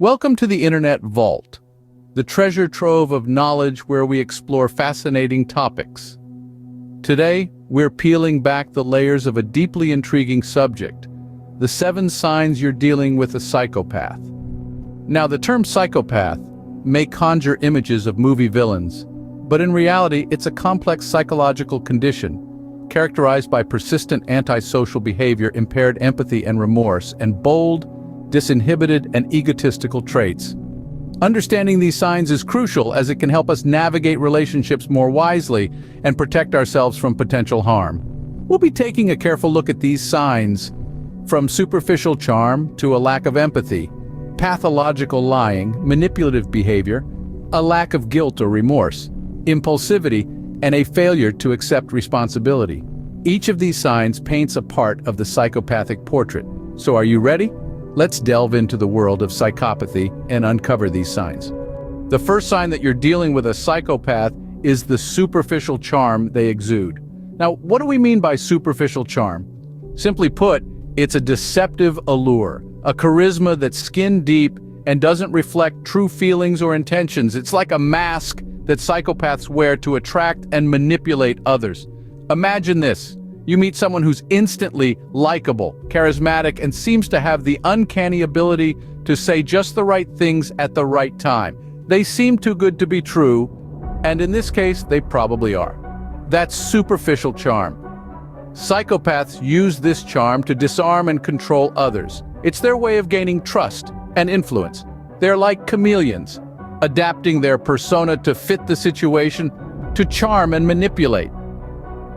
Welcome to the Internet Vault, the treasure trove of knowledge where we explore fascinating topics. Today, we're peeling back the layers of a deeply intriguing subject, the 7 signs you're dealing with a psychopath. Now, the term psychopath may conjure images of movie villains, but in reality, it's a complex psychological condition characterized by persistent antisocial behavior, impaired empathy and remorse, and bold, disinhibited, and egotistical traits. Understanding these signs is crucial as it can help us navigate relationships more wisely and protect ourselves from potential harm. We'll be taking a careful look at these signs, from superficial charm to a lack of empathy, pathological lying, manipulative behavior, a lack of guilt or remorse, impulsivity, and a failure to accept responsibility. Each of these signs paints a part of the psychopathic portrait. So are you ready? Let's delve into the world of psychopathy and uncover these signs. The first sign that you're dealing with a psychopath is the superficial charm they exude. Now, what do we mean by superficial charm? Simply put, it's a deceptive allure, a charisma that's skin deep and doesn't reflect true feelings or intentions. It's like a mask that psychopaths wear to attract and manipulate others. Imagine this. You meet someone who's instantly likable, charismatic, and seems to have the uncanny ability to say just the right things at the right time. They seem too good to be true, and in this case, they probably are. That's superficial charm. Psychopaths use this charm to disarm and control others. It's their way of gaining trust and influence. They're like chameleons, adapting their persona to fit the situation, to charm and manipulate.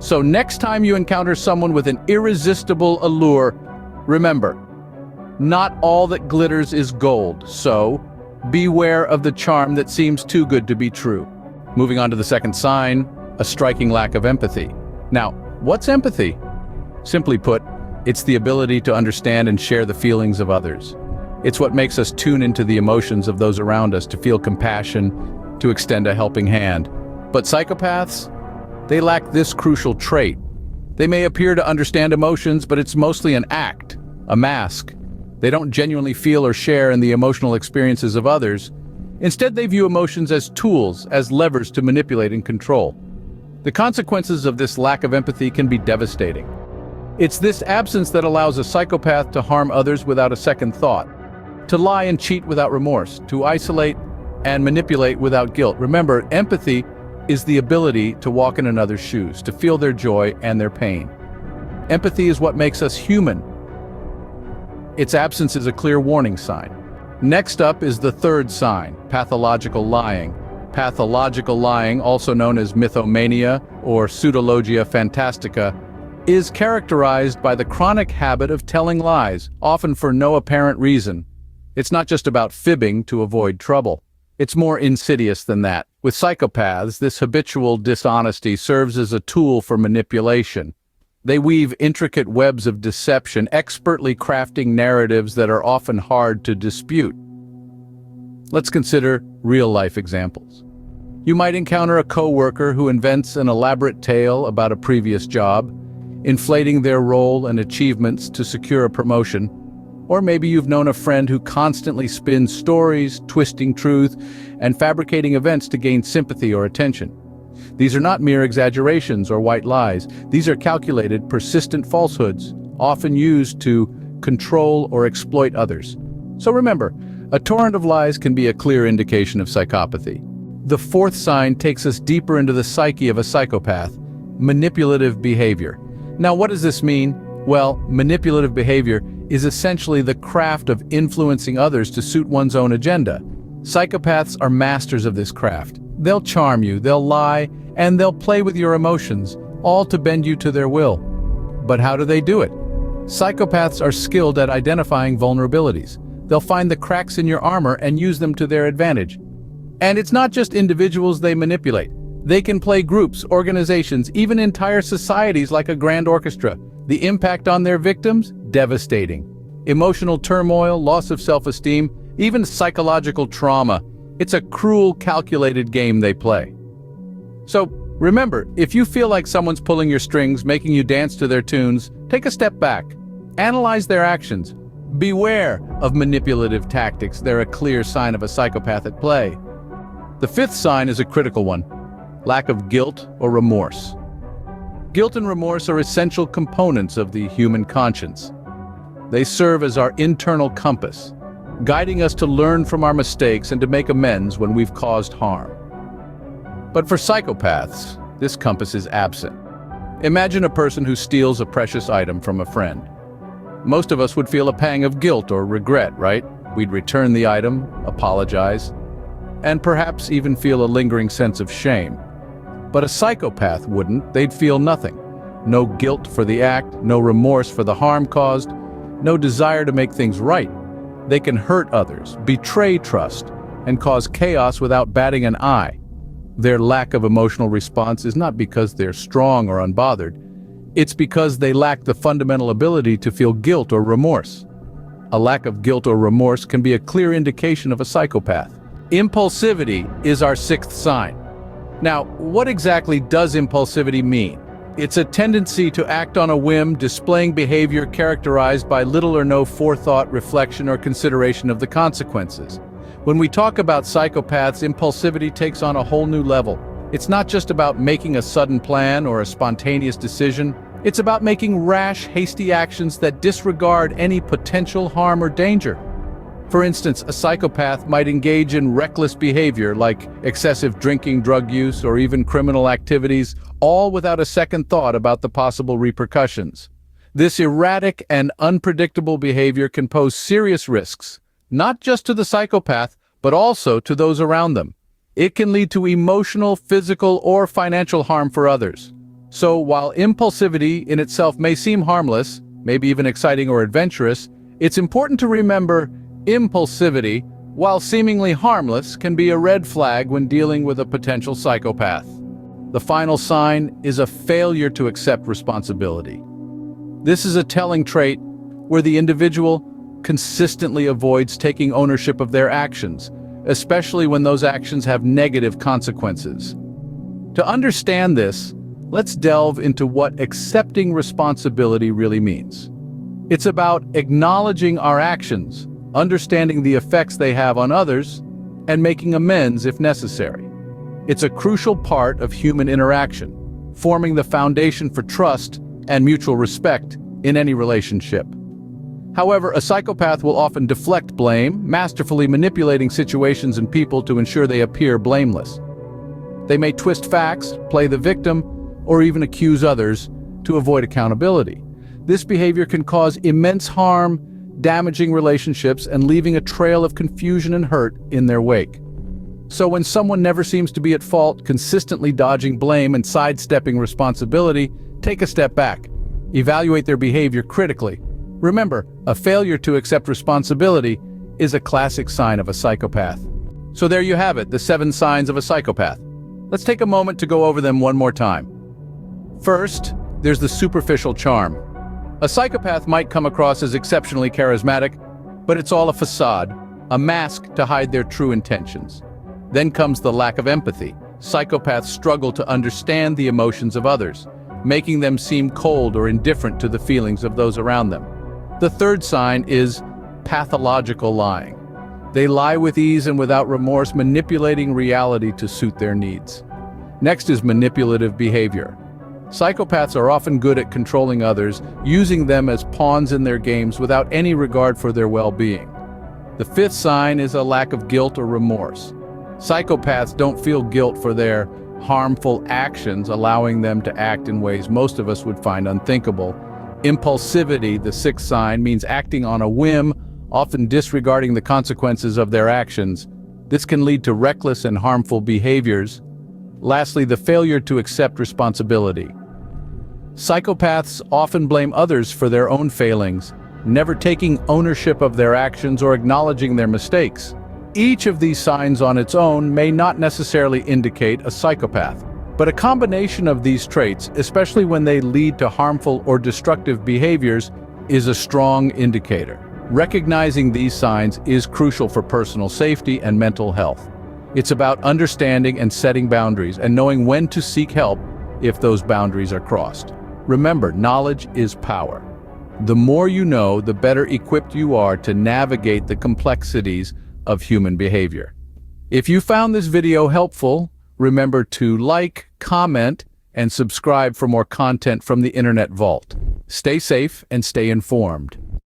So next time you encounter someone with an irresistible allure, remember, not all that glitters is gold, so beware of the charm that seems too good to be true. Moving on to the second sign, a striking lack of empathy. Now, what's empathy? Simply put, it's the ability to understand and share the feelings of others. It's what makes us tune into the emotions of those around us, to feel compassion, to extend a helping hand. But psychopaths? They lack this crucial trait. They may appear to understand emotions, but it's mostly an act, a mask. They don't genuinely feel or share in the emotional experiences of others. Instead, they view emotions as tools, as levers to manipulate and control. The consequences of this lack of empathy can be devastating. It's this absence that allows a psychopath to harm others without a second thought, to lie and cheat without remorse, to isolate and manipulate without guilt. Remember, empathy is the ability to walk in another's shoes, to feel their joy and their pain. Empathy is what makes us human. Its absence is a clear warning sign. Next up is the third sign, pathological lying. Pathological lying, also known as mythomania or pseudologia fantastica, is characterized by the chronic habit of telling lies, often for no apparent reason. It's not just about fibbing to avoid trouble. It's more insidious than that. With psychopaths, this habitual dishonesty serves as a tool for manipulation. They weave intricate webs of deception, expertly crafting narratives that are often hard to dispute. Let's consider real-life examples. You might encounter a coworker who invents an elaborate tale about a previous job, inflating their role and achievements to secure a promotion. Or maybe you've known a friend who constantly spins stories, twisting truth, and fabricating events to gain sympathy or attention. These are not mere exaggerations or white lies. These are calculated, persistent falsehoods, often used to control or exploit others. So remember, a torrent of lies can be a clear indication of psychopathy. The fourth sign takes us deeper into the psyche of a psychopath: manipulative behavior. Now, what does this mean? Well, manipulative behavior is essentially the craft of influencing others to suit one's own agenda. Psychopaths are masters of this craft. They'll charm you, they'll lie, and they'll play with your emotions, all to bend you to their will. But how do they do it? Psychopaths are skilled at identifying vulnerabilities. They'll find the cracks in your armor and use them to their advantage. And it's not just individuals they manipulate. They can play groups, organizations, even entire societies like a grand orchestra. The impact on their victims? Devastating. Emotional turmoil, loss of self-esteem, even psychological trauma. It's a cruel, calculated game they play. So, remember, if you feel like someone's pulling your strings, making you dance to their tunes, take a step back. Analyze their actions. Beware of manipulative tactics. They're a clear sign of a psychopath at play. The fifth sign is a critical one: lack of guilt or remorse. Guilt and remorse are essential components of the human conscience. They serve as our internal compass, guiding us to learn from our mistakes and to make amends when we've caused harm. But for psychopaths, this compass is absent. Imagine a person who steals a precious item from a friend. Most of us would feel a pang of guilt or regret, right? We'd return the item, apologize, and perhaps even feel a lingering sense of shame. But a psychopath wouldn't. They'd feel nothing. No guilt for the act, no remorse for the harm caused, no desire to make things right. They can hurt others, betray trust, and cause chaos without batting an eye. Their lack of emotional response is not because they're strong or unbothered. It's because they lack the fundamental ability to feel guilt or remorse. A lack of guilt or remorse can be a clear indication of a psychopath. Impulsivity is our sixth sign. Now, what exactly does impulsivity mean? It's a tendency to act on a whim, displaying behavior characterized by little or no forethought, reflection, or consideration of the consequences. When we talk about psychopaths, impulsivity takes on a whole new level. It's not just about making a sudden plan or a spontaneous decision. It's about making rash, hasty actions that disregard any potential harm or danger. For instance, a psychopath might engage in reckless behavior like excessive drinking, drug use, or even criminal activities, all without a second thought about the possible repercussions. This erratic and unpredictable behavior can pose serious risks, not just to the psychopath, but also to those around them. It can lead to emotional, physical, or financial harm for others. So while impulsivity in itself may seem harmless, maybe even exciting or adventurous, it's important to remember impulsivity, while seemingly harmless, can be a red flag when dealing with a potential psychopath. The final sign is a failure to accept responsibility. This is a telling trait where the individual consistently avoids taking ownership of their actions, especially when those actions have negative consequences. To understand this, let's delve into what accepting responsibility really means. It's about acknowledging our actions, understanding the effects they have on others, and making amends if necessary. It's a crucial part of human interaction, forming the foundation for trust and mutual respect in any relationship. However, a psychopath will often deflect blame, masterfully manipulating situations and people to ensure they appear blameless. They may twist facts, play the victim, or even accuse others to avoid accountability. This behavior can cause immense harm, damaging relationships, and leaving a trail of confusion and hurt in their wake. So when someone never seems to be at fault, consistently dodging blame and sidestepping responsibility, take a step back. Evaluate their behavior critically. Remember, a failure to accept responsibility is a classic sign of a psychopath. So there you have it, the 7 signs of a psychopath. Let's take a moment to go over them one more time. First, there's the superficial charm. A psychopath might come across as exceptionally charismatic, but it's all a facade, a mask to hide their true intentions. Then comes the lack of empathy. Psychopaths struggle to understand the emotions of others, making them seem cold or indifferent to the feelings of those around them. The third sign is pathological lying. They lie with ease and without remorse, manipulating reality to suit their needs. Next is manipulative behavior. Psychopaths are often good at controlling others, using them as pawns in their games without any regard for their well-being. The fifth sign is a lack of guilt or remorse. Psychopaths don't feel guilt for their harmful actions, allowing them to act in ways most of us would find unthinkable. Impulsivity, the sixth sign, means acting on a whim, often disregarding the consequences of their actions. This can lead to reckless and harmful behaviors. Lastly, the failure to accept responsibility. Psychopaths often blame others for their own failings, never taking ownership of their actions or acknowledging their mistakes. Each of these signs on its own may not necessarily indicate a psychopath, but a combination of these traits, especially when they lead to harmful or destructive behaviors, is a strong indicator. Recognizing these signs is crucial for personal safety and mental health. It's about understanding and setting boundaries and knowing when to seek help if those boundaries are crossed. Remember, knowledge is power. The more you know, the better equipped you are to navigate the complexities of human behavior. If you found this video helpful, remember to like, comment, and subscribe for more content from the Internet Vault. Stay safe and stay informed.